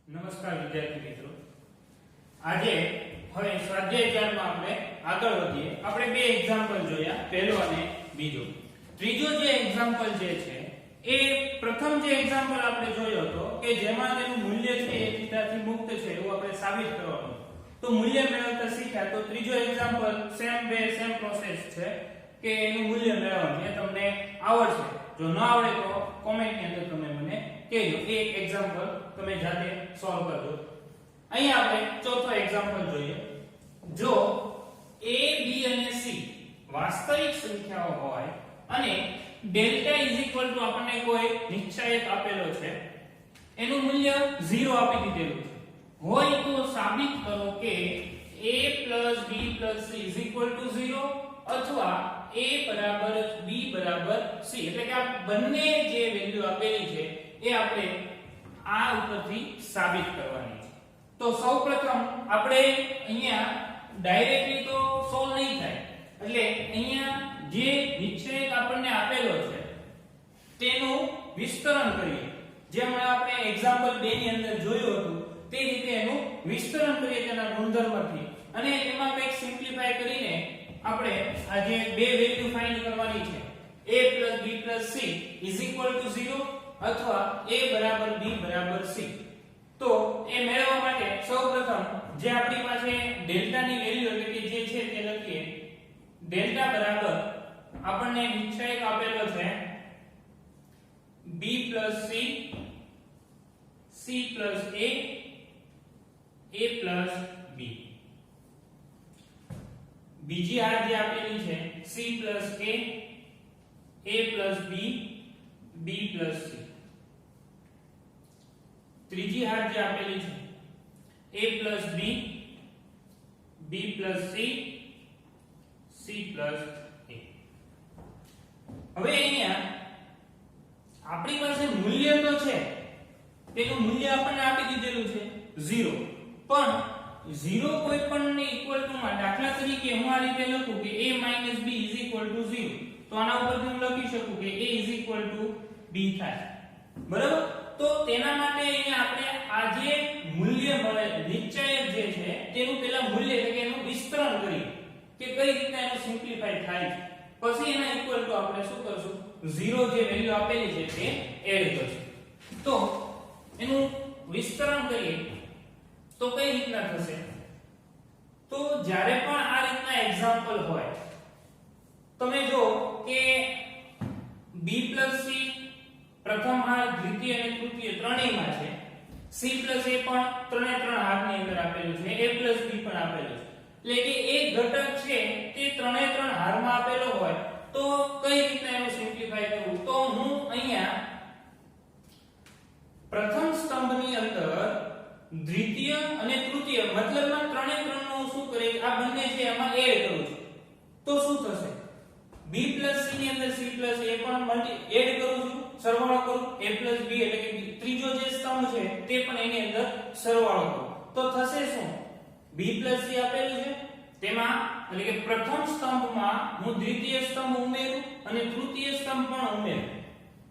નમસ્કાર વિદ્યાર્થી મિત્રો, આજે હવે સ્વાધ્યાય 4 માં આપણે આગળ વધીએ. આપણે બે એક્ઝામ્પલ જોયા, પહેલો અને બીજો. ત્રીજો જે એક્ઝામ્પલ જે છે એ પ્રથમ જે એક્ઝામ્પલ આપણે જોયો હતો કે જેમાં તેનું મૂલ્ય છે એ થીટાથી મુક્ત છે એવું આપણે સાબિત કરવાનું. તો મૂલ્ય મેળવતા શીખ્યા. તો ત્રીજો એક્ઝામ્પલ સેમ પ્રોસેસ છે કે એનું મૂલ્ય મેળવવાનું. એ તમને આવડશે. જો ન આવડે તો કોમેન્ટ ની અંદર તમે મને કહેજો. એક એક્ઝામ્પલ તમે જાતે સોલ્વ કરજો. અહીં આપણે ચોથો એક્ઝામ્પલ જોઈએ. જો a b અને c વાસ્તવિક સંખ્યાઓ હોય અને ડેલ્ટા આપણને કોઈ નિશ્ચયક આપેલો છે, એનું મૂલ્ય 0 આપી દીધેલું છે, હોય તો સાબિત કરો કે a b c 0 અથવા a b c. એટલે કે આ બંને જે વેલ્યુ આપેલી છે એ આપણે આ ઉપરથી સાબિત કરવાની છે. તો સૌપ્રથમ આપણે અહીંયા ડાયરેક્ટલી તો સોલ્વ નહીં થાય, એટલે અહીંયા જે નિશ્ચયક આપણને આપેલો છે તેનું વિસ્તરણ કરીએ. જેમ આપણે એક્ઝામ્પલ 2 ની અંદર જોયું હતું તે રીતે એનું વિસ્તરણ કરીએ તેના ગુણધર્મથી, અને એમાં કંઈક સિમ્પ્લિફાય કરીને આપણે આ જે બે વેલ્યુ ફાઇન્ડ કરવાની છે, a b c 0 અથવા a b c. તો એ મેળવવા માટે સૌપ્રથમ જે આપણી પાસે ડેલ્ટા ની વેલ્યુ એટલે કે જે છે તે લખીએ. ડેલ્ટા બરાબર આપણને નિશ્ચયક આપેલો છે b c c a b. બીજી હાર જે આપેલી છે c a b c. ત્રીજી હાર જે આપેલી છે a b c c a. હવે અહીંયા આપણી પાસે મૂલ્ય તો છે, તેનું મૂલ્ય આપણને આપી દીધેલું છે 0, પણ 0 કોઈ પણ ને ઇક્વલ ટુ માં, દાખલા તરીકે હું આ રીતે લખું કે a b 0, તો આના ઉપરથી હું લખી શકું કે a b થાય. બરાબર? તો તેના માટે અહીંયા આપણે આ જે મૂલ્ય મળે નિશ્ચયક જે છે તેનું પહેલા મૂલ્ય એટલે કે એનું વિસ્તરણ કરીએ કે કઈ રીતે એનું સિમ્પ્લિફાય થાય છે. પછી એના ઇક્વલ ટુ આપણે શું કરશું, 0 જે વેલ્યુ આપેલી છે તે એડ કરશું. તો એનું વિસ્તરણ કરીએ તો કઈ રીતના થશે. તો જ્યારે પણ આ રીતના એક્ઝામ્પલ હોય, તમે જો કે b c પ્રથમ હાર, દ્વિતીય અને તૃતીય ત્રણેયમાં છે, c a પણ ત્રણ હારની અંદર આપેલું છે, a b પણ આપેલું છે. એટલે કે એક ઘટક છે તે ત્રણ હારમાં આપેલો હોય તો કઈ રીતના એનું સિમ્પ્લિફાય કરવું. તો હું અહીંયા પ્રથમ સ્તંભની અંદર દ્વિતીય અને તૃતીય મતલબમાં ત્રણે નું શું કરીશ, આ બંને છે એમાં એડ કરું છું. તો શું થશે, b c ની અંદર c a પણ એડ કરું છું, સરવાળો કરું, a b એટલે કે ત્રીજો જે સ્તંભ છે તે પણ એની અંદર સરવાળો કરું. તો થશે શું, b c આપેલું છે તેમાં એટલે કે પ્રથમ સ્તંભમાં હું દ્વિતીય સ્તંભ ઉમેરું અને તૃતીય સ્તંભ પણ ઉમેરું,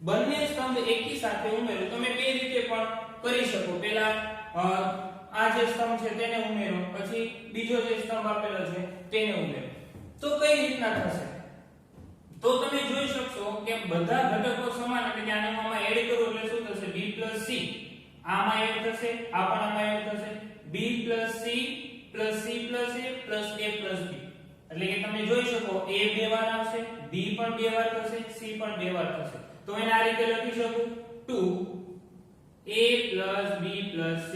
બંને સ્તંભ એકી સાથે ઉમેરું. તમે બે રીતે પણ કરી શકો. પહેલા આ જે સ્તંભ છે તેને ઉમેરો, પછી બીજો જે સ્તંભ આપેલો છે તેને ઉમેરો. તો કઈ રીતના થશે, તો તમે જોઈ શકશો કે બધા ઘટકો સમાન, એટલે કે આમાં એડ કરો એટલે શું થશે, b c આમાં એડ થશે, આ પણ આમાં એડ થશે, b c a b. એટલે કે તમે જોઈ શકો a બે વાર આવશે, b પણ બે વાર થશે, c પણ બે વાર થશે. તો એને આ રીતે લખી શકું 2a b c.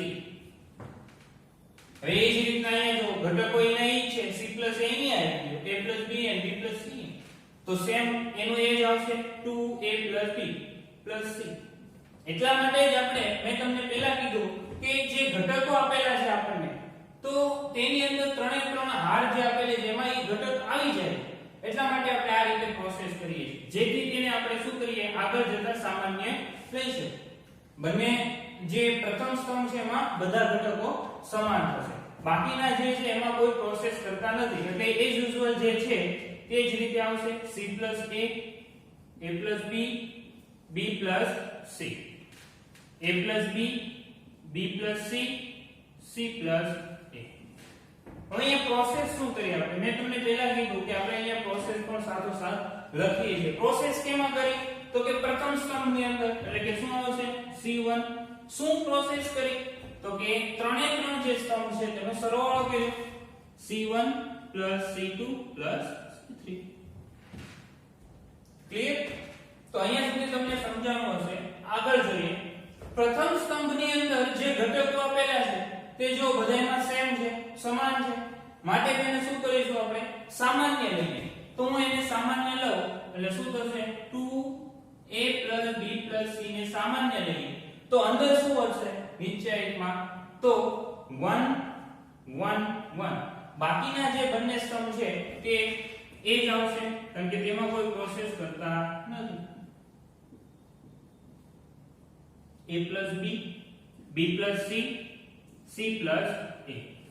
હવે એ જ રીતના અહીંયા જો ઘટકો એના ઈ છે, c a અહીંયા આવી ગયો, a b and b c. તો સેમ એનું એ જ આવશે 2a b c. એટલા માટે જ આપણે મેં તમને પહેલા કીધું કે જે ઘટકો આપેલા છે આપણને, તો તેની અંદર ત્રણે હાર જે આપેલી છે એમાં એ ઘટક આવી જાય. એટલા માટે આપણે આ રીતે પ્રોસેસ કરીએ છીએ, જેથી તેને આપણે શું કરીએ, આગળ જતા સામાન્ય લઈ શકીએ. બંને જે પ્રથમ સ્તંભ છે એમાં બધા ઘટકો સમાન થશે, બાકીના જે છે એમાં કોઈ પ્રોસેસ કરતા નથી. એટલે એઝ યુઝ્યુઅલ જે છે તે જ રીતે આવશે, c a b b c, a b b + c c + a. હવે અહીંયા પ્રોસેસ શું કરી આપણે? મેં તમને પહેલા કીધું કે આપણે અહીંયા પ્રોસેસ પણ સાથોસાથ લખીએ છીએ. પ્રોસેસ કેમાં કરી? તો કે પ્રથમ સ્તંભની અંદર, એટલે કે શું આવશે? c1. શું પ્રોસેસ કરી? તો કે ત્રણે ત્રણ જે સ્તંભ છે તેનો સરવાળો કર્યો, c1 + c2 + c3. ક્લિયર? તો અહીંયા સુધી તમને સમજાણું હશે. આગળ જોઈએ. પ્રથમ સ્તંભની અંદર જે ઘટકો આપેલા છે તે જો બધાયમાં સેમ છે, સમાન છે, માટે તેને શું કરીશું આપણે? સામાન્ય લઈએ. તો હું એને સામાન્ય લઉં એટલે શું થશે? 2a + b + c ને સામાન્ય લઈએ તો અંદર શું વધશે? નિશ્ચયકમાં તો 1 1 1. બાકીના જે બંને સ્તંભ છે તે એ જ આવશે કારણ કે તેમાં કોઈ પ્રોસેસ કરતા નથી. a + b b + c c + a.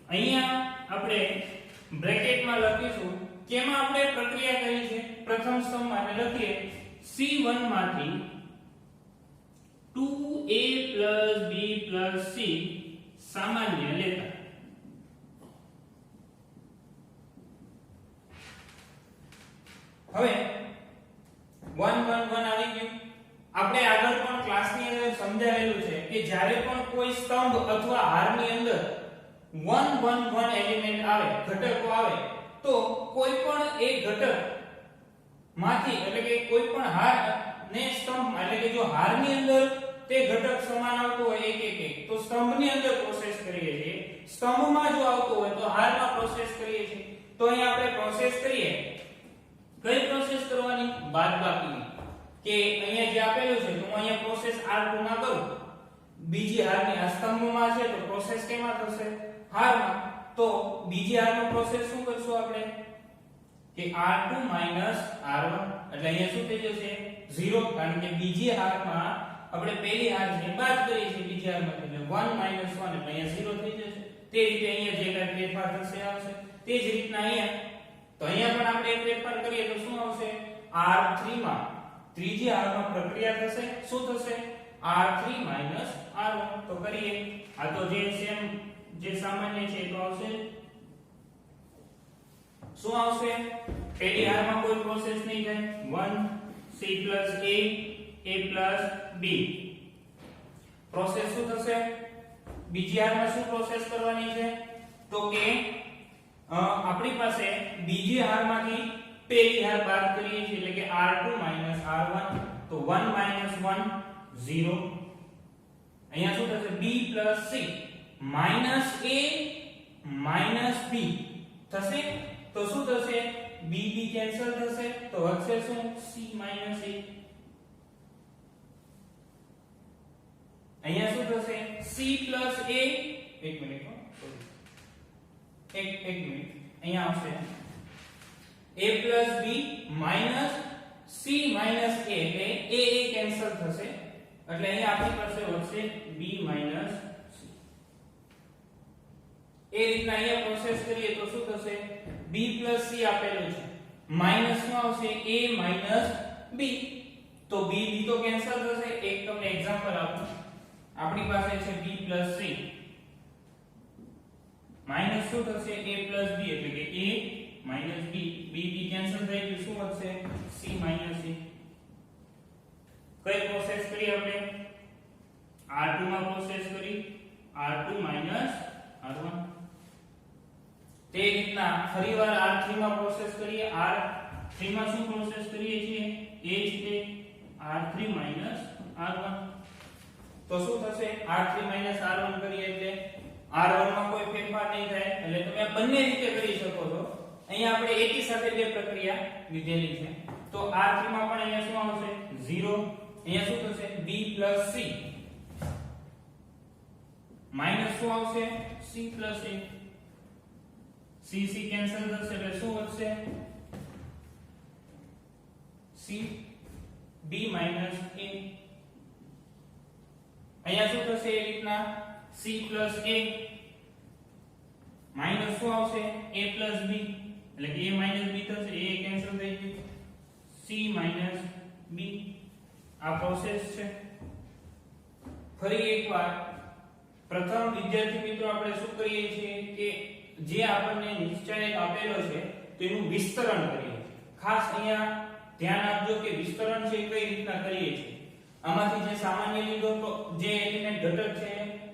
અહીંયા આપણે બ્રેકેટમાં લખીશું કેમાં આપણે પ્રક્રિયા કરી છે? પ્રથમ સ્તંભમાં એટલે લખીએ c1 માંથી 2a + b + c સામાન્ય લેતા. હવે 1 1 1 આવી ગયું. આપણે આગળ પણ ક્લાસની અંદર સમજાવેલું છે કે જ્યારે પણ કોઈ સ્તંભ અથવા હારની અંદર 1 1 1 એલિમેન્ટ આવે, ઘટકો આવે, તો કોઈ પણ એક ઘટક માંથી એટલે કે કોઈ પણ હાર ને સ્તંભ એટલે કે જો હારની અંદર તે ઘટક સમાન આવતો હોય એક એક એક તો સ્તંભની અંદર પ્રોસેસ કરીએ છીએ. સ્તંભમાં જો આવતો હોય તો હારમાં પ્રોસેસ કરીએ છીએ. તો અહીંયા આપણે પ્રોસેસ કરીએ. કઈ પ્રોસેસ કરવાની? બાદબાકીની. કે અહીંયા જે આપેલું છે તો હું અહીંયા પ્રોસેસ R2 માં કરું. બીજી હારની આ સ્તંભમાં છે તો પ્રોસેસ કેમાં થશે? હારમાં. તો બીજી હારમાં પ્રોસેસ શું કરશું આપણે? કે R2 - R1 એટલે અહીંયા શું થઈ જશે? 0 કારણ કે બીજી હારમાં આપણે પહેલી હાર છે બાદ કરીએ છીએ બીજી હારમાં એટલે 1 - 1 એટલે અહીંયા 0 થઈ જશે. તે રીતે અહીંયા જે કાંઈ ફેરફાર થશે આવશે. તે જ રીતના અહીંયા તો અહીંયા પણ આપણે એક ફેરફાર કરીએ તો શું આવશે? R3 માં ત્રીજી હારમાં પ્રક્રિયા થશે. શું થશે? R3 - R1. તો કરીએ. આ તો જે સેમ જે સામાન્ય છે તો આવશે. શું આવશે? પહેલી હારમાં કોઈ પ્રોસેસ નહીં થાય. 1 c + a + b. પ્રોસેસ શું થશે? બીજી હારમાં શું પ્રોસેસ કરવાની છે? તો કે આપણી પાસે બીજી હારમાંથી પહેલી હાર બાદ કરીએ છીએ એટલે કે R2 - R1 તો 1 - 1 0. અહીંયા શું થશે? b + c -a - b થશે. તો શું થશે? b b કેન્સલ થશે તો વધશે શું? c - a. અહીંયા શું થશે? c + a એક મિનિટ અહીંયા આવશે a + b - c - a એટલે a કેન્સલ થશે એટલે અહીંયા આપણી પાસે વધશે b - c. એ રીતના અહીંયા પ્રોસેસ કરીએ તો શું થશે? b + c આપેલું છે માઈનસ માં આવશે a - b તો b તો કેન્સલ થશે. એક તમને એક્ઝામ્પલ આપું. આપણી પાસે છે b + c માઈનસ શું થશે? a + b એટલે કે a - b b કેન્સલ થઈ ગયું. શું વધશે? c - a. કઈ પ્રોસેસ કરી આપણે? R2 માં પ્રોસેસ કરી. R2 - R1. તે રીતના ફરીવાર R3 માં પ્રોસેસ કરીએ. R3 માં શું પ્રોસેસ કરીએ છીએ? એ જ રીતે R3 - R1. તો શું થશે? R3 - R1 કરીએ એટલે R1 માં કોઈ ફેરફાર નહીં થાય એટલે તમે આ બંને રીતે કરી શકો છો. અહીંયા આપણે એકી સાથે બે પ્રક્રિયા લીધેલી છે તો R3 માં પણ અહીંયા શું આવશે? 0. અહીંયા શું થશે? b + c માઈનસ શું આવશે? c + a. c કેન્સલ થશે એટલે શું વધશે? c b - a. અહીંયા શું થશે? એ રીતના c + a માઈનસ શું આવશે? a + b એટલે કે a - b થશે. a કેન્સલ થઈ ગયું. c - b આ પ્રોસેસ છે. ફરી એકવાર પ્રથમ વિદ્યાર્થી મિત્રો આપણે શું કરીએ છીએ કે જે આપણને નિશ્ચયક આપેલો છે તેનું વિસ્તરણ કરીએ છીએ. ખાસ અહીંયા ધ્યાન આપજો કે વિસ્તરણ છે કઈ રીતના કરીએ છીએ. આમાંથી જે સામાન્ય લીધો તો જે એલિમેન્ટ ઘટક છે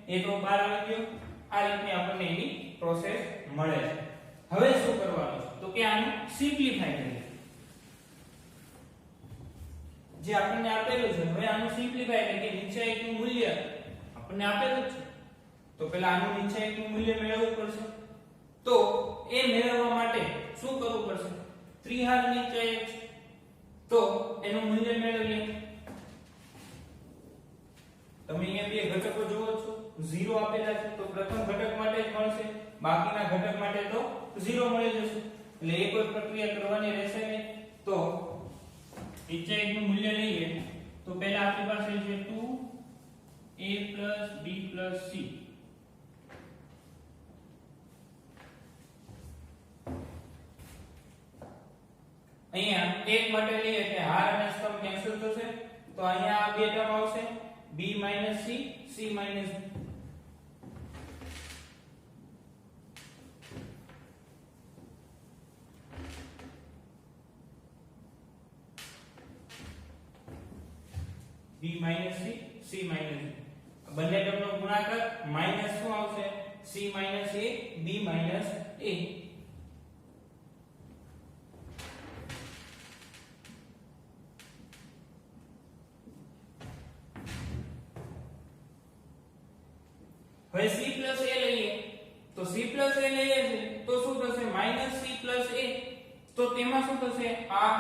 એ તો બહાર આવી ગયો. આ રીતની આપણને એની પ્રોસેસ મળે છે. હવે શું કરવાનું છે તો કે આનું સિમ્પ્લિફાય કરીએ. જે આપણને આપેલું છે હવે આનું સિમ્પ્લિફાય એટલે કે નિશ્ચયકનું મૂલ્ય આપણને આપેલું છે તો પહેલા આનું નિશ્ચયકનું મૂલ્ય મેળવવું પડશે. તો એ મેળવવા માટે શું કરવું પડશે? ત્રિહાર નિશ્ચયક છે તો એનું મૂલ્ય મેળવીએ. તમે અહીંયા બે ઘટકો જુઓ છો 0 આપેલા છે તો પ્રથમ ઘટક માટે જ મળશે, બાકીના ઘટક માટે તો 0 મળી જશે. એટલે એ કોઈ પ્રક્રિયા કરવાની રહેશે નહીં. તો નિશ્ચયકનું મૂલ્ય લઈએ તો પહેલા આપણી પાસે છે 2a b c. અહીંયા એક માટે લઈએ એટલે હાર અને સ્તંભ કેન્સલ થશે તો અહીંયા આ બે ટર્મ આવશે b c c b. b c c બંને ટર્મનો ગુણાકાર માઈનસ શું આવશે? c a b a. હવે c a લઈએ તો c a લઈએ છે તો શું થશે? -c a. તો તેમાં શું થશે? આ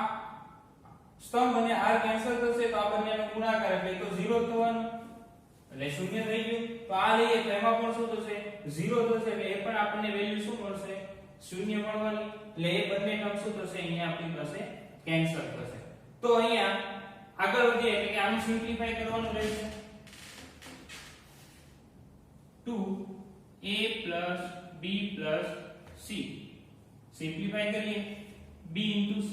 સ્તંભ અને r કેન્સલ થશે તો આ બંનેનો ગુણાકાર એટલે તો 0 થવાનું એટલે 0 થઈ ગયું. તો આ લઈએ તો એમાં પણ શું થશે? 0 થશે એટલે એ પણ આપણને વેલ્યુ શું મળશે? 0 મળવાની. એટલે એ બંને ટર્મ શું થશે? અહીંયા આપણી પાસે કેન્સલ થશે. તો અહીંયા આગળ વધીએ એટલે કે આનું સિમ્પ્લિફાય કરવાનું રહેશે. 2a b c સિમ્પ્લિફાય કરીએ b c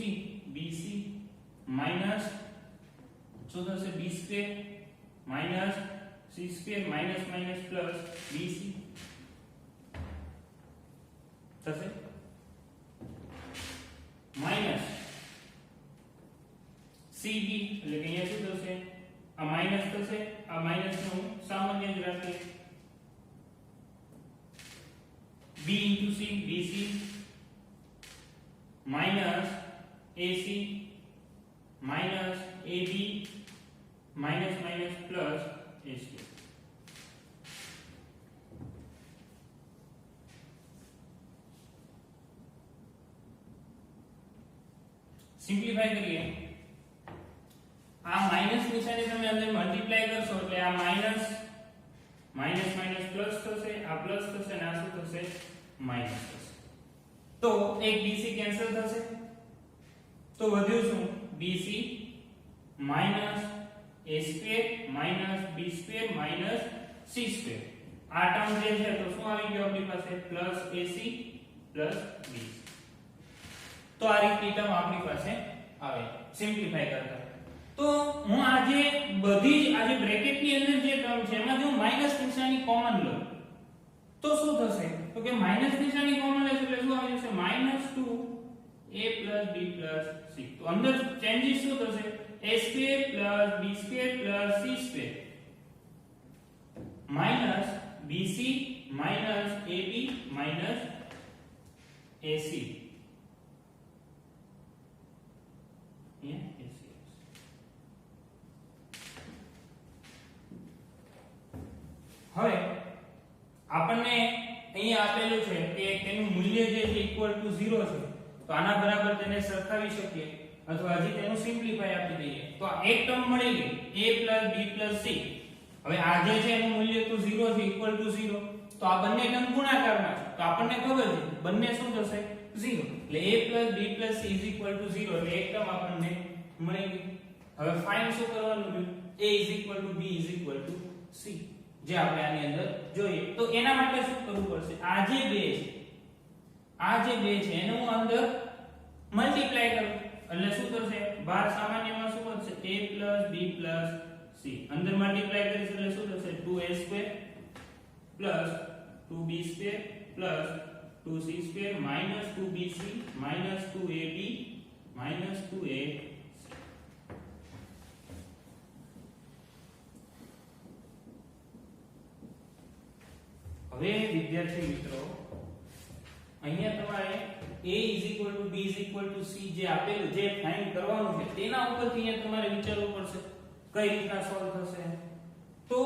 bc માઈનસ શું થશે? b square minus c square minus minus plus bc થશે માઈનસ cb એટલે કે અહીંયા શું થશે? આ માઈનસ થશે, આ માઈનસ નું સામાન્ય જ રાખીએ. b c bc minus ac minus ab minus minus plus ac. Simplify કરીએ. આ માઈનસ નિશાની તમે અંદર મલ્ટીપ્લાય કરશો એટલે આ માઈનસ માઈનસ માઈનસ પ્લસ થશે, આ પ્લસ થશે અને આ શું થશે? માઈનસ થશે. તો એક bc કેન્સલ થશે તો વધ્યું શું? bc minus a square minus b square minus c square. આ ટર્મ જે છે તો શું આવી ગયો આપણી પાસે? Plus ac plus bc. તો આ રીતની ટર્મ આપણી પાસે આવે સિમ્પ્લિફાય કરતા. તો હું આજે બધી જ આજે બ્રેકેટની અંદર જે ટર્મ છે એમાં જો માઈનસ નિશાની કોમન લઉં તો શું થશે? તો કે માઈનસ નિશાની કોમન લેશું એટલે શું આવી જશે? -2a b c. તો અંદર ચેન્જીસ શું થશે? a square b square c square minus bc minus ab minus ac. હવે આપણને અહીંયા આપેલું છે કે તેનું મૂલ્ય જે છે ઇક્વલ ટુ 0 છે તો આના બરાબર તેને સરખાવી શકીએ અથવા હજી તેનું સિમ્પ્લિફાય આપી દઈએ. તો આ એક ટર્મ મળી ગઈ a b c. હવે આ જે છે એનું મૂલ્ય તો 0 છે ઇક્વલ ટુ 0 તો આ બંને ટર્મ ગુણાકારમાં છે તો આપણને ખબર છે બંને શું થશે? 0. એટલે a b c 0 એટલે એક ટર્મ આપણને મળી ગઈ. હવે ફાઇન્ડ શું કરવાનું છે? a b c જે આપણે આની અંદર જોઈએ. તો એના માટે શું કરવું પડશે? આ જે બે છે એને હું અંદર મલ્ટીપ્લાય કરું એટલે શું થશે? બહાર સામાન્યમાં શું થશે? a b c અંદર મલ્ટીપ્લાય કરીશ એટલે શું થશે? 2a² plus 2b² plus 2c² minus 2bc minus 2ab minus 2a. હવે વિદ્યાર્થી મિત્રો અહીંયા તમારે a b c જે આપેલું જે ફાઇન્ડ કરવાનું છે તેના ઉપરથી અહીંયા તમારે વિચારવું પડશે કઈ રીતના સોલ્વ થશે. તો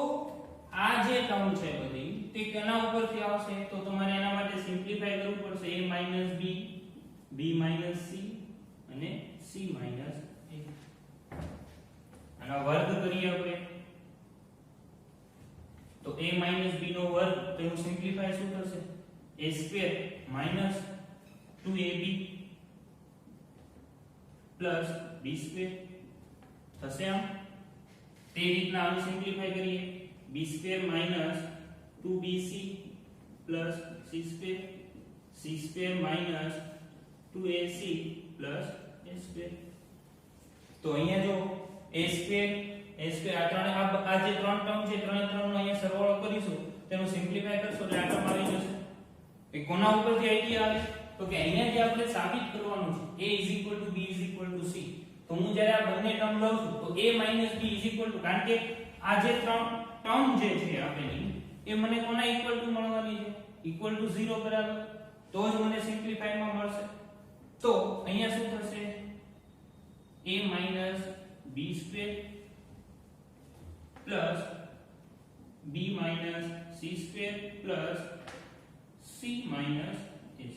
આ જે ટર્મ છે બધી તે કેના ઉપરથી આવશે તો તમારે એના માટે સિમ્પ્લિફાય કરવું પડશે a b b c અને c a. આનો વર્ગ કરીએ આપણે તો a b નો વર્ગ તેનું સિમ્પ્લિફાય શું થશે a² - 2ab plus b² થશે. આમ તે રીતના આને સિમ્પ્લિફાય કરીએ b² - 2bc plus c² c² - 2ac plus a². તો અહીંયા જો a² આ જે ત્રણ ટર્મ છે ત્રણે ત્રણનો અહીંયા સરવાળો કરીશું તેનું સિમ્પ્લિફાય કરશો એટલે આ ટર્મ આવી જશે. એ કોના ઉપરથી આઈડિયા આવે તો કે અહીંયા જે આપણે સાબિત કરવાનું છે a b c તો હું જ્યારે આ બંને ટર્મ લઉં છું તો a b કારણ કે આ જે ત્રણ ટર્મ જે છે આપેલી એ મને કોના ઇક્વલ ટુ મળવાની છે ઇક્વલ ટુ 0 બરાબર તો જ મને સિમ્પ્લિફાય માં મળશે. તો અહીંયા શું થશે a b² plus b c² plus c a².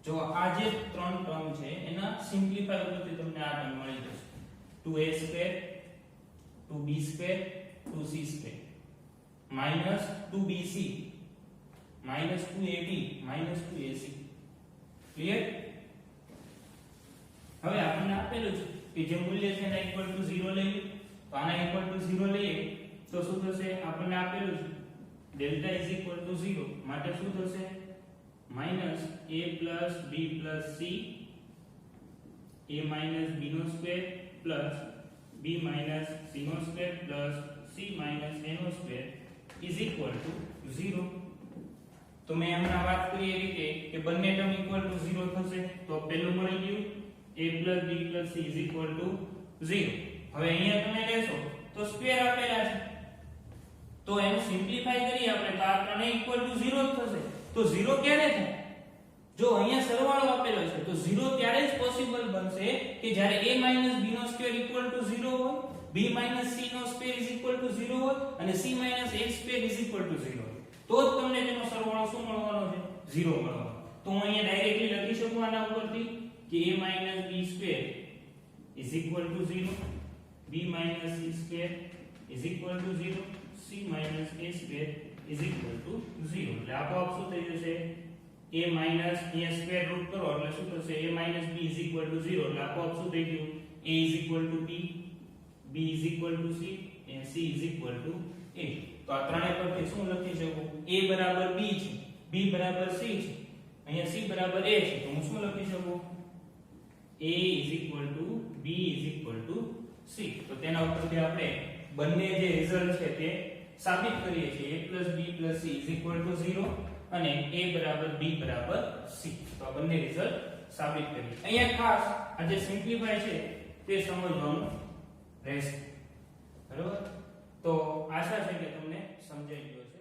જો આ જે ત્રણ ટર્મ છે એના સિમ્પ્લિફાય ઉપરથી તમને આ ટર્મ મળી જશે 2a² 2b² 2c² minus 2bc minus 2ab minus 2ac. Clear? હવે આપણને આપેલું છે કે જે મૂલ્ય છે એના ઇક્વલ ટુ 0 લઈએ તો આના ઇક્વલ ટુ 0 લઈએ તો શું થશે આપણને આપેલું છે ડેલ્ટા ઇઝ ઇક્વલ ટુ 0 માટે શું થશે minus a plus b plus c a minus b નો square plus b minus c નો square plus c minus a નો સ્ક્વેર is equal to 0. તો મેં હમણાં વાત કરી એ રીતે કે બંને ટર્મ ઇક્વલ ટુ 0 થશે તો પહેલું મળી ગયું a plus b plus c is equal to 0. હવે અહીંયા તમે લેશો તો સ્ક્વેર આપેલા છે તો એનું સિમ્પ્લિફાય કરીએ આપણે તો આ ત્રણે ઇક્વલ ટુ 0 થશે. તો 0 ક્યારે થાય જો અહીંયા સરવાળો આપેલો છે તો 0 ત્યારે જ પોસિબલ બનશે કે જ્યારે a b નો સ્ક્વેર ઇક્વલ ટુ 0 હોય b c નો સ્ક્વેર ઇઝ ઇક્વલ ટુ 0 હોય અને c a² is equal to 0 તો જ તમને તેનો સરવાળો શું મળવાનો છે 0 મળવાનો. તો હું અહીંયા ડાયરેક્ટલી લખી શકું આના ઉપરથી કે a b² is equal to 0 b c² is equal to 0 c a² is equal to 0. એટલે આપોઆપ શું થઈ જશે a અહીંયા સ્ક્વેર રૂટ કરો એટલે શું થશે a b is equal to 0 એટલે આપોઆપ શું થઈ ગયું a is equal to b is equal to c and c is equal to a. તો આ ત્રણે પરથી શું લખી શકું a બરાબર b છે b બરાબર c છે અહીંયા c બરાબર a છે તો હું શું લખી શકું a is equal to b is equal to c. તો તેના ઉપરથી આપણે બંને જે રિઝલ્ટ છે તે સાબિત કરીએ છીએ a b c is equal to 0 અને a બરાબર b બરાબર c. તો આ બંને રિઝલ્ટ સાબિત કરીએ. અહીંયા ખાસ આ જે સિમ્પ્લિફાય છે તે સમજવાનું રહેશે. બરાબર? તો આશા છે કે તમને સમજાઈ ગયો છે.